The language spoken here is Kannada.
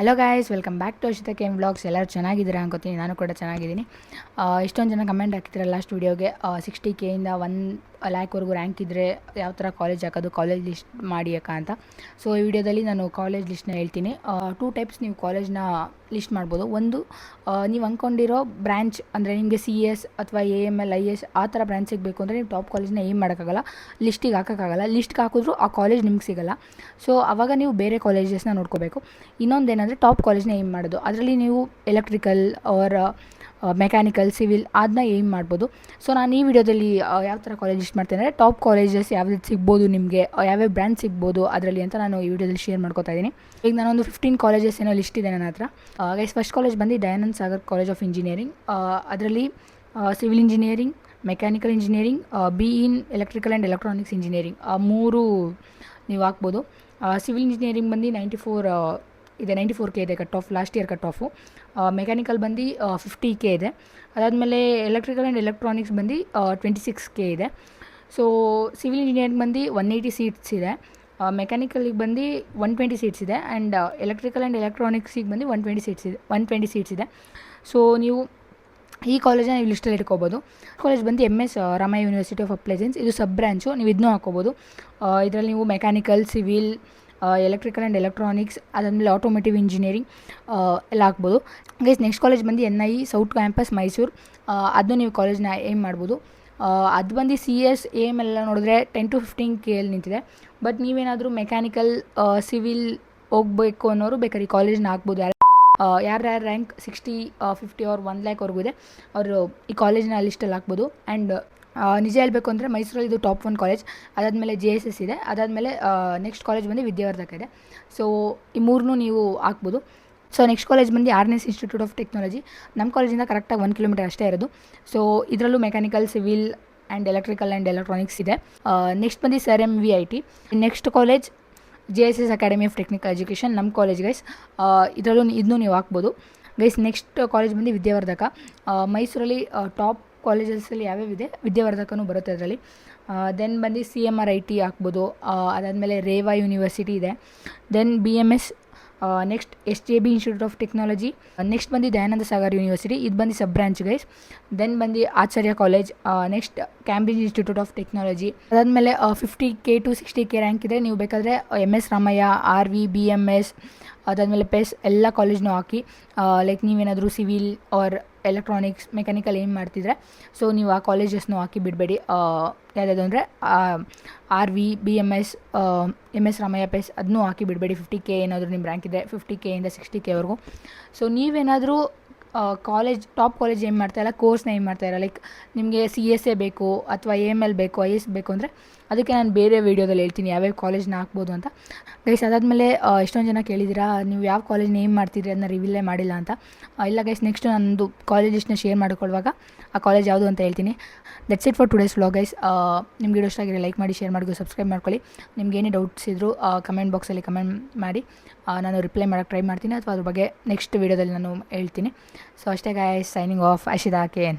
Hello guys, welcome back to Ashita KM vlogs. ಎಲ್ಲರೂ ಚೆನ್ನಾಗಿದ್ದೀರಾ ಅನ್ಕೋತೀನಿ. ನಾನು ಕೂಡ ಚೆನ್ನಾಗಿದ್ದೀನಿ. ಇಷ್ಟೊಂದು ಜನ ಕಮೆಂಟ್ ಹಾಕಿದ್ರೆ ಲಾಸ್ಟ್ ವೀಡಿಯೋಗೆ 60K ಇಂದ 1 lakh ರ್ಯಾಂಕ್ ಇದ್ದರೆ ಯಾವ ಥರ ಕಾಲೇಜ್ ಹಾಕೋದು, ಕಾಲೇಜ್ ಲಿಸ್ಟ್ ಮಾಡಿ ಅಂತ. ಸೊ ಈ ವಿಡಿಯೋದಲ್ಲಿ ನಾನು ಕಾಲೇಜ್ ಲಿಸ್ಟ್ನ ಹೇಳ್ತೀನಿ. 2 ಟೈಪ್ಸ್ ನೀವು ಕಾಲೇಜ್ನ ಲಿಸ್ಟ್ ಮಾಡ್ಬೋದು. ಒಂದು, ನೀವು ಅಂದ್ಕೊಂಡಿರೋ ಬ್ರ್ಯಾಂಚ್ ಅಂದರೆ ನಿಮಗೆ CS ಅಥವಾ AML IS ಆ ಥರ ಬ್ರ್ಯಾಂಚ್ ಸಿಗಬೇಕು ಅಂದರೆ ನೀವು ಟಾಪ್ ಕಾಲೇಜ್ನ ಏಮ್ ಮಾಡೋಕ್ಕಾಗಲ್ಲ, ಲಿಸ್ಟಿಗೆ ಹಾಕೋಕ್ಕಾಗಲ್ಲ. ಲಿಸ್ಟ್ಗೆ ಹಾಕಿದ್ರು ಆ ಕಾಲೇಜ್ ನಿಮ್ಗೆ ಸಿಗೋಲ್ಲ. ಸೊ ಆವಾಗ ನೀವು ಬೇರೆ ಕಾಲೇಜಸ್ನ ನೋಡ್ಕೋಬೇಕು. ಇನ್ನೊಂದೇನೆಂದರೆ ಟಾಪ್ ಕಾಲೇಜ್ನ ಏಮ್ ಮಾಡೋದು. ಅದರಲ್ಲಿ ನೀವು ಎಲೆಕ್ಟ್ರಿಕಲ್ ಆರ್ ಮೆಕ್ಯಾನಿಕಲ್, ಸಿವಿಲ್ ಅದನ್ನ ಏಮ್ ಮಾಡ್ಬೋದು. ಸೊ ನಾನು ಈ ವಿಡಿಯೋದಲ್ಲಿ ಯಾವ ಥರ ಕಾಲೇಜ್ ಲಿಸ್ಟ್ ಮಾಡ್ತೇನೆ ಅಂದರೆ ಟಾಪ್ ಕಾಲೇಜಸ್ ಯಾವ್ದು ಸಿಗ್ಬೋದು, ನಿಮಗೆ ಯಾವ್ಯಾವ ಬ್ರ್ಯಾಂಚ್ ಸಿಗ್ಬೋದು ಅದರಲ್ಲಿ ಅಂತ ನಾನು ಈ ವಿಡಿಯೋದಲ್ಲಿ ಶೇರ್ ಮಾಡ್ಕೋತಾ ಇದ್ದೀನಿ. ಈಗ ನಾನೊಂದು 15 ಕಾಲೇಜಸ್ ಏನೋ ಲಿಸ್ಟ್ ಇದೆ ನನ್ನ ಹತ್ರ. ಗೈಸ್, ಫಸ್ಟ್ ಕಾಲೇಜ್ ಬಂದು Dayanand Sagar college of engineering. ಅದರಲ್ಲಿ civil engineering, mechanical engineering, BE in electrical and electronics engineering, 3 ನೀವು ಹಾಕ್ಬೋದು. ಸಿವಿಲ್ ಇಂಜಿನಿಯರಿಂಗ್ ಬಂದು 94K ಇದೆ cut off, last year cut off. Mechanical ಬಂದು 50K ಇದೆ. ಅದಾದಮೇಲೆ ಎಲೆಕ್ಟ್ರಿಕಲ್ ಆ್ಯಂಡ್ ಎಲೆಕ್ಟ್ರಾನಿಕ್ಸ್ ಬಂದು 26K ಇದೆ. ಸೊ ಸಿವಿಲ್ ಇಂಜಿನಿಯರಿಂಗ್ ಬಂದು 180 ಸೀಟ್ಸ್ ಇದೆ. ಮೆಕ್ಯಾನಿಕಲಿಗೆ ಬಂದು 120 ಸೀಟ್ಸ್ ಇದೆ. ಆ್ಯಂಡ್ ಎಲೆಕ್ಟ್ರಿಕಲ್ ಆ್ಯಂಡ್ ಎಲೆಕ್ಟ್ರಾನಿಕ್ಸಿಗೆ ಬಂದು 120 ಸೀಟ್ಸ್ ಇದೆ. ಸೊ ನೀವು ಈ ಕಾಲೇಜನ್ನ ನೀವು ಲಿಸ್ಟಲ್ಲಿ ಇಟ್ಕೋಬೋದು. ಕಾಲೇಜ್ ಬಂದು MS Ramaiah university of applied science. ಇದು ಸಬ್ ಬ್ರ್ಯಾಂಚು, ನೀವು ಇದನ್ನೂ ಹಾಕ್ಕೋಬೋದು. ಇದರಲ್ಲಿ ನೀವು mechanical, civil, electrical and electronics, ಅದಾದಮೇಲೆ ಆಟೋಮೇಟಿವ್ ಇಂಜಿನಿಯರಿಂಗ್ ಎಲ್ಲ ಹಾಕ್ಬೋದು. ಗೈಸ್, ನೆಕ್ಸ್ಟ್ ಕಾಲೇಜ್ ಬಂದು NIE ಸೌತ್ ಕ್ಯಾಂಪಸ್ ಮೈಸೂರು. ಅದನ್ನು ನೀವು ಕಾಲೇಜ್ನ ಏಮ್ ಮಾಡ್ಬೋದು. ಅದು ಬಂದು CS AML ಎಲ್ಲ ನೋಡಿದ್ರೆ 10 to 15K ನಿಂತಿದೆ. ಬಟ್ ನೀವೇನಾದರೂ ಮೆಕ್ಯಾನಿಕಲ್, ಸಿವಿಲ್ ಹೋಗಬೇಕು ಅನ್ನೋರು ಬೇಕಾದ್ರೆ ಈ ಕಾಲೇಜ್ನ ಹಾಕ್ಬೋದು. ಯಾರ್ಯಾರು ರ್ಯಾಂಕ್ 60, 50 ಆರ್ 1 lakh ಇದೆ ಅವರು ಈ ಕಾಲೇಜ್ನ ಲಿಸ್ಟಲ್ಲಿ ಹಾಕ್ಬೋದು. ಆ್ಯಂಡ್ ನಿಜ ಹೇಳಬೇಕು ಅಂದರೆ ಮೈಸೂರಲ್ಲಿ ಇದು ಟಾಪ್ 1 ಕಾಲೇಜ್. ಅದಾದಮೇಲೆ JSS ಇದೆ. ಅದಾದಮೇಲೆ ನೆಕ್ಸ್ಟ್ ಕಾಲೇಜ್ ಬಂದು ವಿದ್ಯಾವರ್ಧಕ ಇದೆ. ಸೊ ಈ 3 ನೀವು ಹಾಕ್ಬೋದು. ಸೊ ನೆಕ್ಸ್ಟ್ ಕಾಲೇಜ್ ಬಂದು RNS ಇನ್ಸ್ಟಿಟ್ಯೂಟ್ ಆಫ್ ಟೆಕ್ನಾಲಜಿ. ನಮ್ಮ ಕಾಲೇಜಿಂದ ಕರೆಕ್ಟಾಗಿ 1 ಕಿಲೋಮೀಟರ್ ಅಷ್ಟೇ ಇರೋದು. ಸೊ ಇದರಲ್ಲೂ mechanical, civil and electrical and electronics ಇದೆ. ನೆಕ್ಸ್ಟ್ ಬಂದು sir MVIT. Next college JSS academy of technical education, ನಮ್ಮ ಕಾಲೇಜ್ ಗೈಸ್. ಇದನ್ನು ನೀವು ಹಾಕ್ಬೋದು. ಗೈಸ್, ನೆಕ್ಸ್ಟ್ ಕಾಲೇಜ್ ಬಂದು ವಿದ್ಯಾವರ್ಧಕ. ಮೈಸೂರಲ್ಲಿ ಟಾಪ್ ಕಾಲೇಜಸಲ್ಲಿ ಯಾವ್ಯಾವಿದೆ ವಿದ್ಯಾವರ್ಧಕನೂ ಬರುತ್ತೆ ಅದರಲ್ಲಿ. ದೆನ್ ಬಂದು CMRIT ಹಾಕ್ಬೋದು. ಅದಾದಮೇಲೆ ರೇವಾ ಯೂನಿವರ್ಸಿಟಿ ಇದೆ. Then BMS. Next SJB institute of technology. Next ಬಂದು ದಯಾನಂದ ಸಾಗರ್ ಯೂನಿವರ್ಸಿಟಿ, ಇದು ಬಂದು ಸಬ್ ಬ್ರ್ಯಾಂಚ್ ಗೈಸ್. ದೆನ್ ಬಂದು Acharya college. Next Cambridge Institute of Technology. ಅದಾದಮೇಲೆ 50K to 60K ರ್ಯಾಂಕ್ ಇದೆ. ನೀವು ಬೇಕಾದರೆ MS ರಾಮಯ್ಯ, RV, BMS, ಅದಾದಮೇಲೆ PES ಎಲ್ಲ ಕಾಲೇಜ್ನೂ ಹಾಕಿ. ಲೈಕ್ ನೀವೇನಾದರೂ ಸಿವಿಲ್ ಆರ್ ಎಲೆಕ್ಟ್ರಾನಿಕ್ಸ್, ಮೆಕ್ಯಾನಿಕಲ್ ಏನು ಮಾಡ್ತಿದ್ರೆ ಸೊ ನೀವು ಆ ಕಾಲೇಜಸ್ನೂ ಹಾಕಿ ಬಿಡಬೇಡಿ. ಯಾವ್ದಾವುದು ಅಂದರೆ RV, BMS, MS Ramaiah, PES ಅದನ್ನೂ ಹಾಕಿ ಬಿಡಬೇಡಿ. 50K ಏನಾದರೂ ನಿಮ್ಮ ರ್ಯಾಂಕ್ ಇದೆ 50K ಇಂದ 60K. ಸೊ ನೀವೇನಾದರೂ ಕಾಲೇಜ್ ಟಾಪ್ ಕಾಲೇಜ್ ಏನು ಮಾಡ್ತಾಯಿಲ್ಲ, ಕೋರ್ಸ್ನ ಏನು ಮಾಡ್ತಾಯಿಲ್ಲ, ಲೈಕ್ ನಿಮಗೆ CSA ಬೇಕು ಅಥವಾ AML ಬೇಕು, IS ಬೇಕು ಅಂದರೆ ಅದಕ್ಕೆ ನಾನು ಬೇರೆ ವೀಡಿಯೋದಲ್ಲಿ ಹೇಳ್ತೀನಿ ಯಾವ್ಯಾವ ಕಾಲೇಜ್ನ ಹಾಕ್ಬೋದು ಅಂತ. ಗೈಸ್, ಅದಾದಮೇಲೆ ಎಷ್ಟೊಂದು ಜನ ಕೇಳಿದ್ದೀರಾ ನೀವು ಯಾವ ಕಾಲೇಜ್ನ ಏಮ್ ಮಾಡ್ತಿದ್ರಿ ಅದನ್ನ ರಿವೀಲೇ ಮಾಡಿಲ್ಲ ಅಂತ. ಇಲ್ಲ ಗೈಸ್, ನೆಕ್ಸ್ಟ್ ನನ್ನದು ಕಾಲೇಜ್ ಲಿಸ್ಟ್ನ ಶೇರ್ ಮಾಡ್ಕೊಳ್ಳುವಾಗ ಆ ಕಾಲೇಜ್ ಯಾವುದು ಅಂತ ಹೇಳ್ತೀನಿ. That's it for today's vlog guys. ನಿಮ್ಗೆ ವಿಡಿಯೋ ಇಷ್ಟ ಆಗಿರೋ ಲೈಕ್ ಮಾಡಿ, ಶೇರ್ ಮಾಡಿ, ಸಬ್ಸ್ಕ್ರೈಬ್ ಮಾಡ್ಕೊಳ್ಳಿ. ನಿಮ್ಗೆ ಏನೇ ಡೌಟ್ಸ್ ಇದ್ದರೂ ಕಮೆಂಟ್ ಬಾಕ್ಸಲ್ಲಿ ಕಮೆಂಟ್ ಮಾಡಿ, ನಾನು ರಿಪ್ಲೈ ಮಾಡೋಕ್ಕೆ ಟ್ರೈ ಮಾಡ್ತೀನಿ ಅಥವಾ ಅದ್ರ ಬಗ್ಗೆ ನೆಕ್ಸ್ಟ್ ವೀಡಿಯೋದಲ್ಲಿ ನಾನು ಹೇಳ್ತೀನಿ. ಸೊ ಅಷ್ಟೇ guys, signing off, Ashita KN.